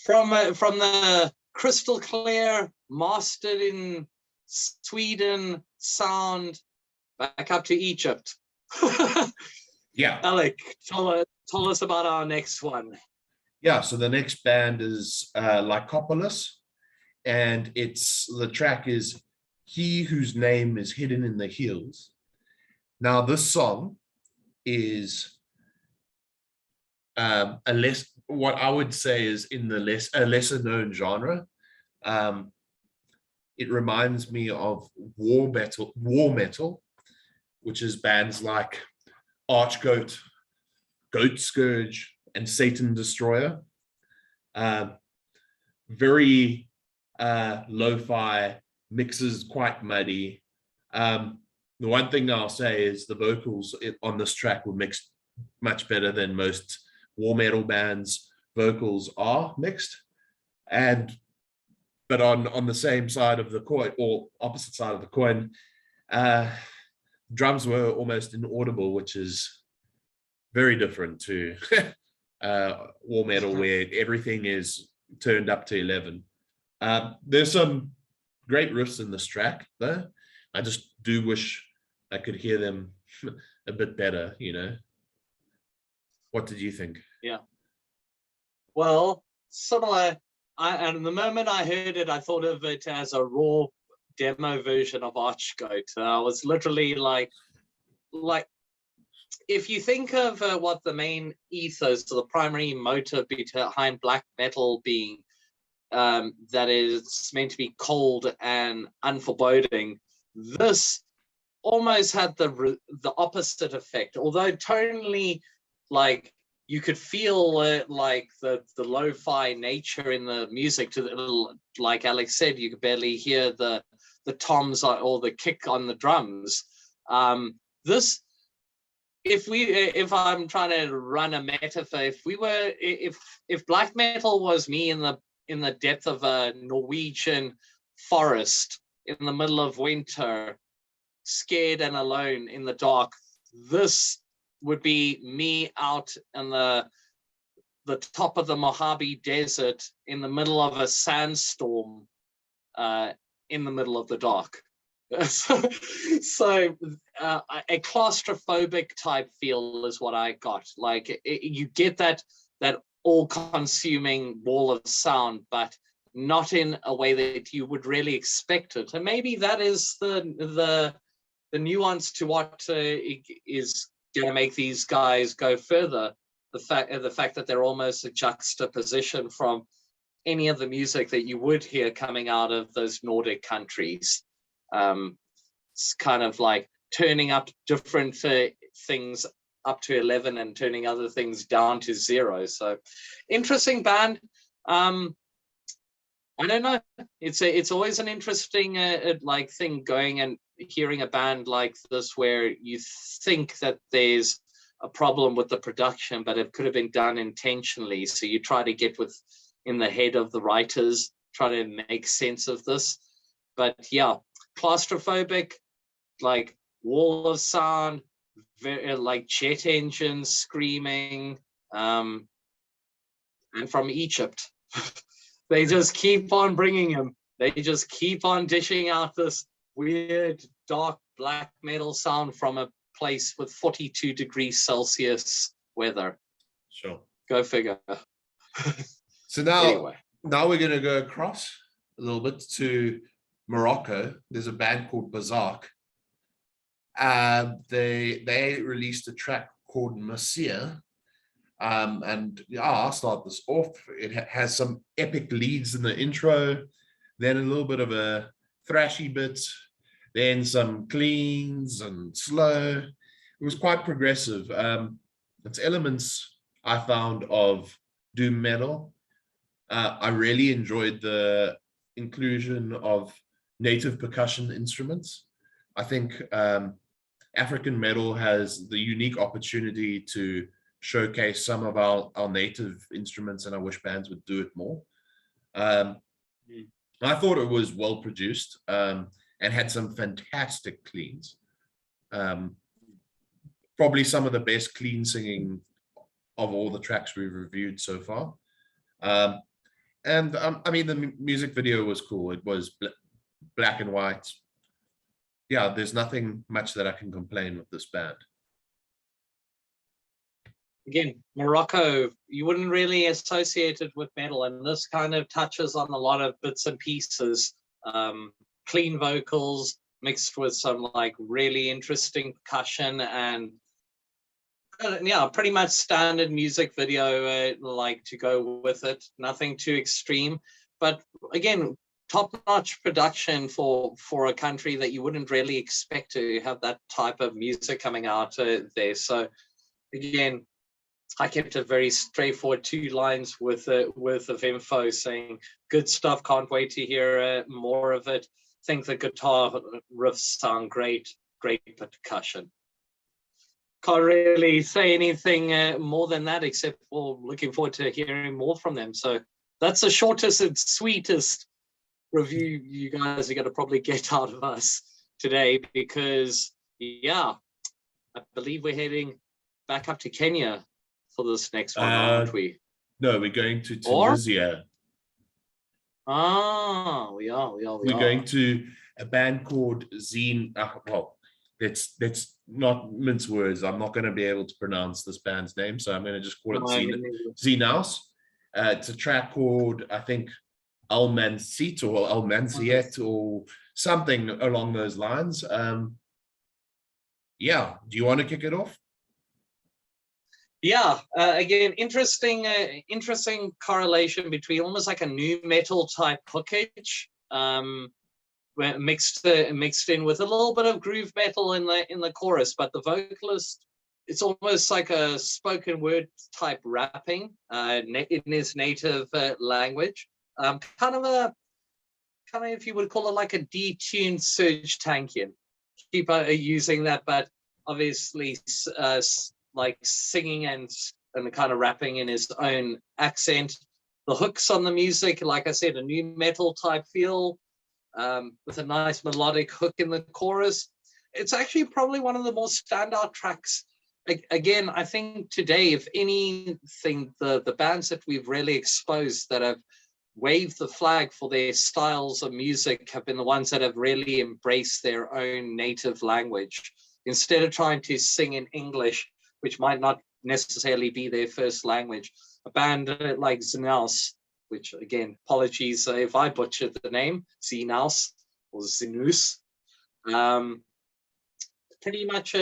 from the crystal clear, mastered in Sweden sound, back up to Egypt. Yeah. Alec, tell us about our next one. Yeah, so the next band is Lycopolis, and the track is He Whose Name is Hidden in the Hills. Now, this song is what I would say is in the a lesser known genre. It reminds me of war metal, which is bands like Archgoat, Goat Scourge, and Satan Destroyer. Very lo-fi, mixes quite muddy. The one thing I'll say is the vocals on this track were mixed much better than most war metal bands' vocals are mixed. But on the same side of the coin, or opposite side of the coin, drums were almost inaudible, which is very different to war metal, where everything is turned up to 11. There's some great riffs in this track, though. I just do wish I could hear them a bit better, What did you think? Yeah. Well, similar. And the moment I heard it, I thought of it as a raw demo version of Archgoat. I was literally like, if you think of what the main ethos, the primary motive behind black metal being, that is meant to be cold and unforeboding, this almost had the opposite effect. Although tonally, like, you could feel like the lo-fi nature in the music. Like Alex said, you could barely hear the toms or the kick on the drums. This, if I'm trying to run a metaphor, if black metal was me in the depth of a Norwegian forest in the middle of winter, scared and alone in the dark, this would be me out in the top of the Mojave Desert in the middle of a sandstorm, in the middle of the dark. So a claustrophobic type feel is what I got. Like, you get that all-consuming wall of sound, but not in a way that you would really expect it. And maybe that is the nuance to what is going to make these guys go further. The fact that they're almost a juxtaposition from any of the music that you would hear coming out of those Nordic countries. It's kind of like turning up different things up to 11 and turning other things down to 0. So interesting band. I don't know. It's always an interesting like thing going and hearing a band like this where you think that there's a problem with the production, but it could have been done intentionally. So you try to get in the head of the writers, try to make sense of this. But yeah, claustrophobic, like wall of sound, very, like jet engines screaming, and from Egypt. They just keep on bringing him. They just keep on dishing out this weird, dark, black metal sound from a place with 42 degrees Celsius weather. Sure. Go figure. So now, Anyway. now we're going to go across a little bit to Morocco. There's a band called Berserk. They released a track called Messiah. And yeah, I'll start this off. It has some epic leads in the intro, then a little bit of a thrashy bit, then some cleans and slow. It was quite progressive. It's elements I found of doom metal. I really enjoyed the inclusion of native percussion instruments. I think African metal has the unique opportunity to showcase some of our native instruments, and I wish bands would do it more. I thought it was well produced and had some fantastic cleans. Probably some of the best clean singing of all the tracks we've reviewed so far. I mean, the music video was cool. It was black and white. Yeah, there's nothing much that I can complain with this band. Again, Morocco, you wouldn't really associate it with metal, and this kind of touches on a lot of bits and pieces. Clean vocals mixed with some like really interesting percussion, and yeah, pretty much standard music video like to go with it. Nothing too extreme, but again, top-notch production for a country that you wouldn't really expect to have that type of music coming out there. So again, I kept it very straightforward, 2 lines worth of info saying good stuff, can't wait to hear more of it. Think the guitar riffs sound great percussion. Can't really say anything more than that, except for looking forward to hearing more from them. So that's the shortest and sweetest review you guys are going to probably get out of us today, because yeah, I believe we're heading back up to Kenya for this next one, aren't we? No, we're going to Tunisia. We are. We're going to a band called Zine. Well, let's not mince words. I'm not going to be able to pronounce this band's name, so I'm going to just call it Zinaus. It's a track called, I think, Al Mansit or Al Mansiet or something along those lines. Yeah, do you want to kick it off? Yeah, again, interesting correlation between almost like a new metal type hookage, mixed in with a little bit of groove metal in the chorus, but the vocalist, it's almost like a spoken word type rapping in his native language. Kind of if you would call it like a detuned Serge Tankian. Keep using that, but obviously like singing and kind of rapping in his own accent. The hooks on the music, like I said, a new metal type feel, with a nice melodic hook in the chorus. It's actually probably one of the more standout tracks. Again, I think today, if anything, the bands that we've really exposed that have waved the flag for their styles of music have been the ones that have really embraced their own native language. Instead of trying to sing in English, which might not necessarily be their first language. A band like Zinaus, which again, apologies if I butchered the name, Zinaus or Zinus. Pretty much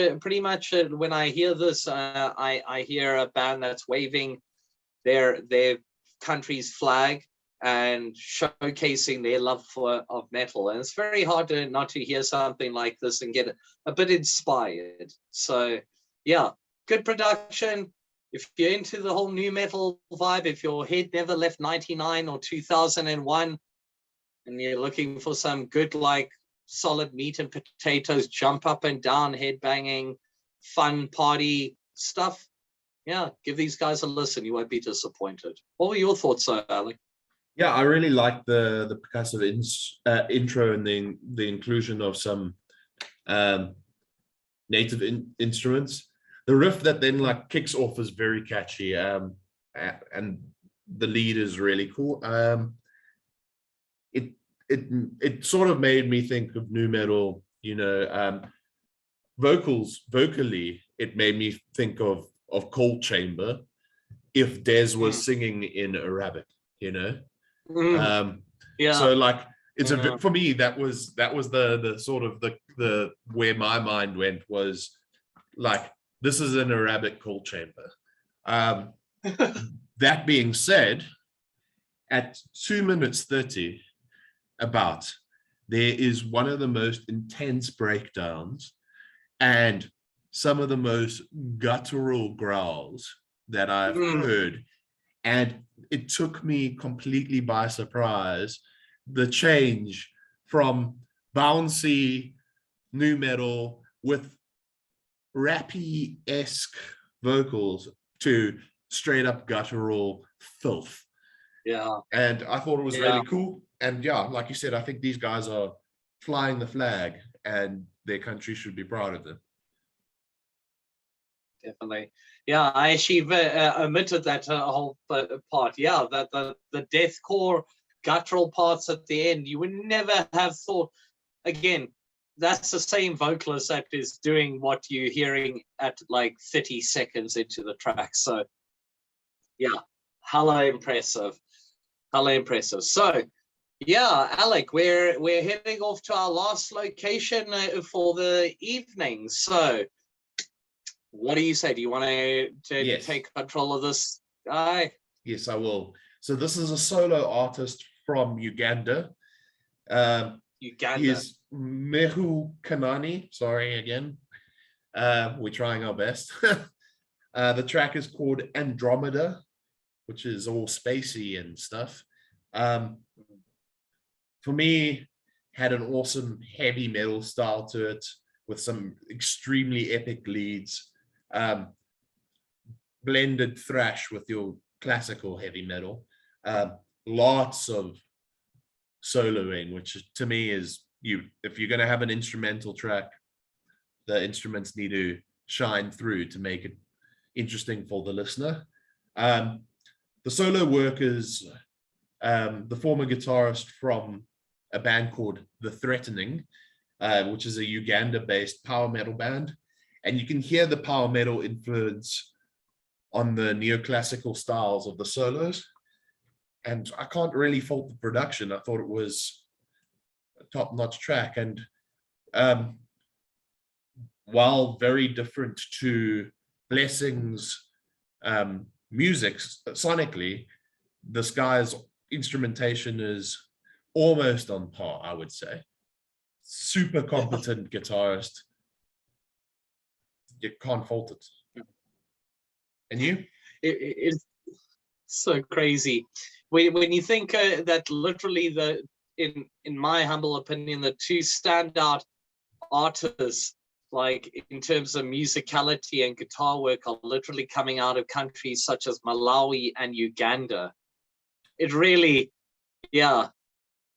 when I hear this, I hear a band that's waving their country's flag and showcasing their love of metal, and it's very hard not to hear something like this and get a bit inspired. So yeah, good production. If you're into the whole new metal vibe, if your head never left 99 or 2001 and you're looking for some good, like, solid meat and potatoes, jump up and down, headbanging, fun party stuff, yeah, give these guys a listen. You won't be disappointed. What were your thoughts, Alec? Yeah, I really like the percussive intro and the inclusion of some native instruments. The riff that then like kicks off is very catchy, and the lead is really cool. It sort of made me think of nu metal, you know. Vocally, it made me think of Cold Chamber if Des was singing in Arabic, you know. Yeah. So like it's a for me that was the sort of the where my mind went, was like, this is an Arabic Cold Chamber. That being said, at 2 minutes 30 about, there is one of the most intense breakdowns and some of the most guttural growls that I've heard. And it took me completely by surprise, the change from bouncy nu metal with rappy-esque vocals to straight up guttural filth. Yeah. And I thought it was really cool. And yeah, like you said, I think these guys are flying the flag and their country should be proud of them. Definitely. Yeah, I actually omitted that whole part. Yeah, that the deathcore guttural parts at the end, you would never have thought. Again, that's the same vocalist that is doing what you're hearing at like 30 seconds into the track. So yeah, hella impressive. So yeah, Alec, we're heading off to our last location for the evening. So what do you say? Do you want to yes. take control of this guy? Yes, I will. So this is a solo artist from Uganda. Uganda. He is Mehu Kanani. Sorry again. We're trying our best. The track is called Andromeda, which is all spacey and stuff. For me, had an awesome heavy metal style to it with some extremely epic leads. Blended thrash with your classical heavy metal. Lots of soloing, which to me is, if you're going to have an instrumental track, the instruments need to shine through to make it interesting for the listener. The solo work is the former guitarist from a band called The Threatening, which is a Uganda-based power metal band. And you can hear the power metal influence on the neoclassical styles of the solos. And I can't really fault the production. I thought it was a top-notch track. And while very different to Blessing's music sonically, this guy's instrumentation is almost on par, I would say. Super competent guitarist. You can't fault it. And you? It's so crazy. When you think that literally in my humble opinion, the two standout artists, like in terms of musicality and guitar work, are literally coming out of countries such as Malawi and Uganda. It really, yeah,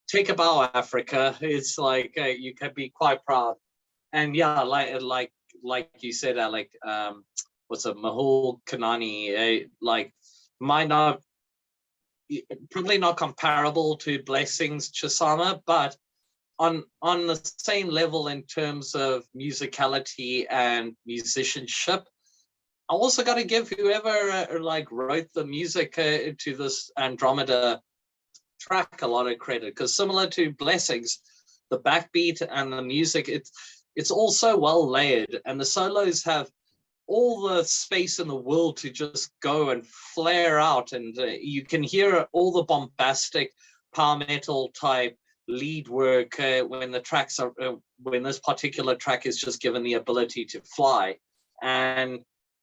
take a bow, Africa. It's like you can be quite proud. And yeah, like you said, Alec, what's a Mahul Kanani, probably not comparable to Blessings Chisama, but on the same level in terms of musicality and musicianship. I also got to give whoever like wrote the music to this Andromeda track a lot of credit, because similar to Blessings, the backbeat and the music, it's all so well layered, and the solos have all the space in the world to just go and flare out, and you can hear all the bombastic power metal type lead work when the tracks are when this particular track is just given the ability to fly. And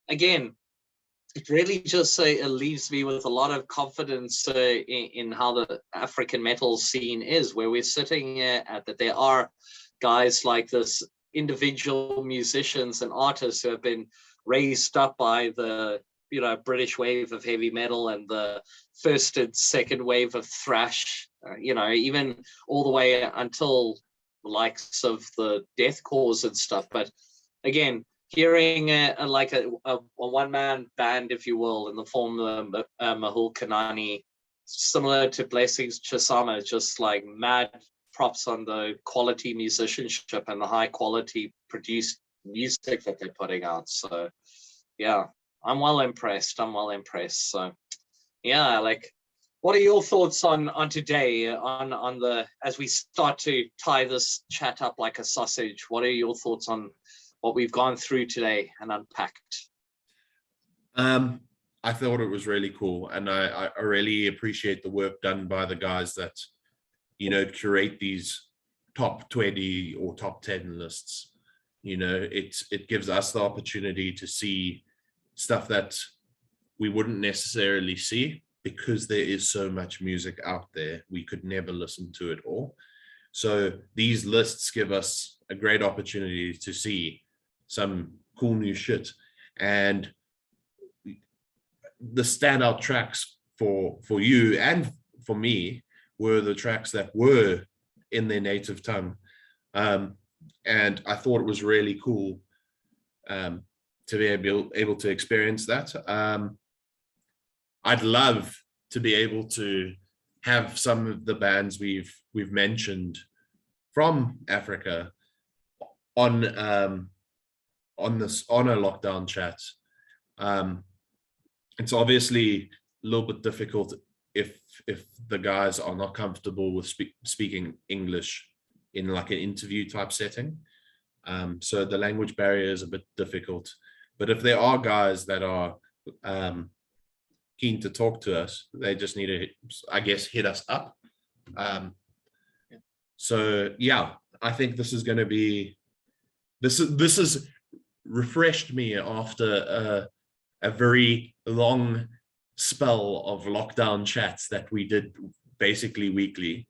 again, it really just it leaves me with a lot of confidence in how the African metal scene is, where we're sitting at that there are guys like this, individual musicians and artists who have been raised up by the British wave of heavy metal and the first and second wave of thrash, even all the way until the likes of the deathcores and stuff. But again, hearing like a one-man band, if you will, in the form of Mahul Kanani, similar to Blessings Chisama, just like mad props on the quality musicianship and the high quality produced music that they're putting out. So yeah, I'm well impressed. So yeah, like, what are your thoughts on today, on the, as we start to tie this chat up like a sausage? What are your thoughts on what we've gone through today and unpacked? I thought it was really cool, and I really appreciate the work done by the guys that curate these top 20 or top 10 lists. It gives us the opportunity to see stuff that we wouldn't necessarily see, because there is so much music out there. We could never listen to it all. So these lists give us a great opportunity to see some cool new shit. And the standout tracks for you and for me were the tracks that were in their native tongue. And I thought it was really cool to be able to experience that. I'd love to be able to have some of the bands we've mentioned from Africa on a lockdown chat. It's obviously a little bit difficult if the guys are not comfortable with speaking English in like an interview type setting. So the language barrier is a bit difficult. But if there are guys that are keen to talk to us, they just need to, I guess, hit us up. So yeah, I think this is going to be, this has refreshed me after a very long spell of lockdown chats that we did basically weekly.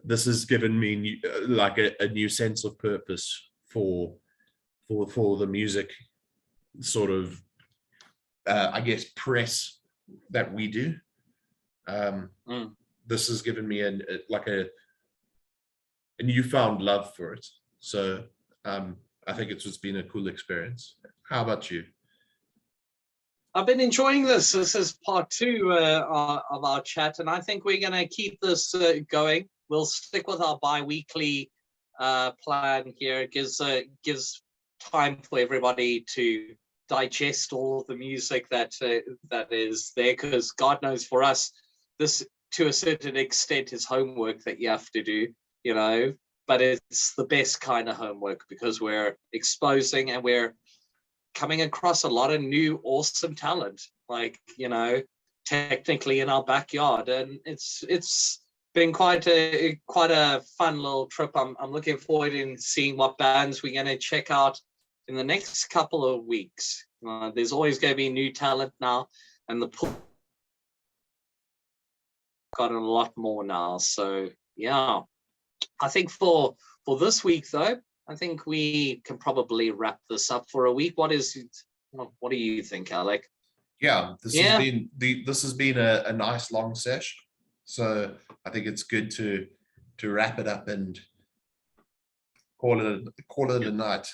This has given me like a new sense of purpose for the music sort of I guess press that we do. This has given me a newfound love for it. So I think it's just been a cool experience. How about you? I've been enjoying this. This is part 2 of our chat, and I think we're going to keep this going. We'll stick with our bi-weekly plan here. It gives time for everybody to digest all of the music that is there, because God knows for us, this to a certain extent is homework that you have to do, but it's the best kind of homework, because we're exposing and we're coming across a lot of new awesome talent, like technically in our backyard, and it's been quite a fun little trip. I'm looking forward in seeing what bands we're going to check out in the next couple of weeks. There's always going to be new talent now, and the pool got a lot more now. So yeah, I think for this week though, I think we can probably wrap this up for a week. What do you think, Alec? Yeah, this has been a nice long session. So I think it's good to wrap it up and call it a night.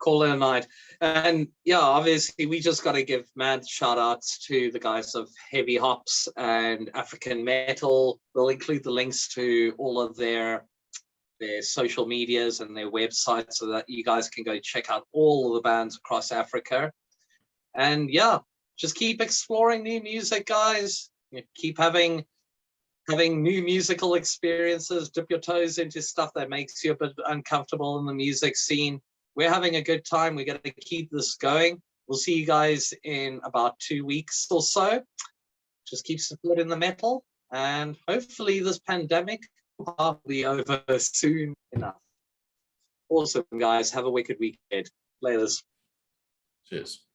Call it a night. And yeah, obviously we just got to give mad shout outs to the guys of HeavyHops and African Metal. We'll include the links to all of their social medias and their websites, so that you guys can go check out all of the bands across Africa. And yeah, just keep exploring new music, guys. Keep having new musical experiences, dip your toes into stuff that makes you a bit uncomfortable in the music scene. We're having a good time. We're going to keep this going. We'll see you guys in about 2 weeks or so. Just keep supporting the metal, and hopefully this pandemic will be over soon enough. Awesome, guys. Have a wicked weekend. Laters. Cheers.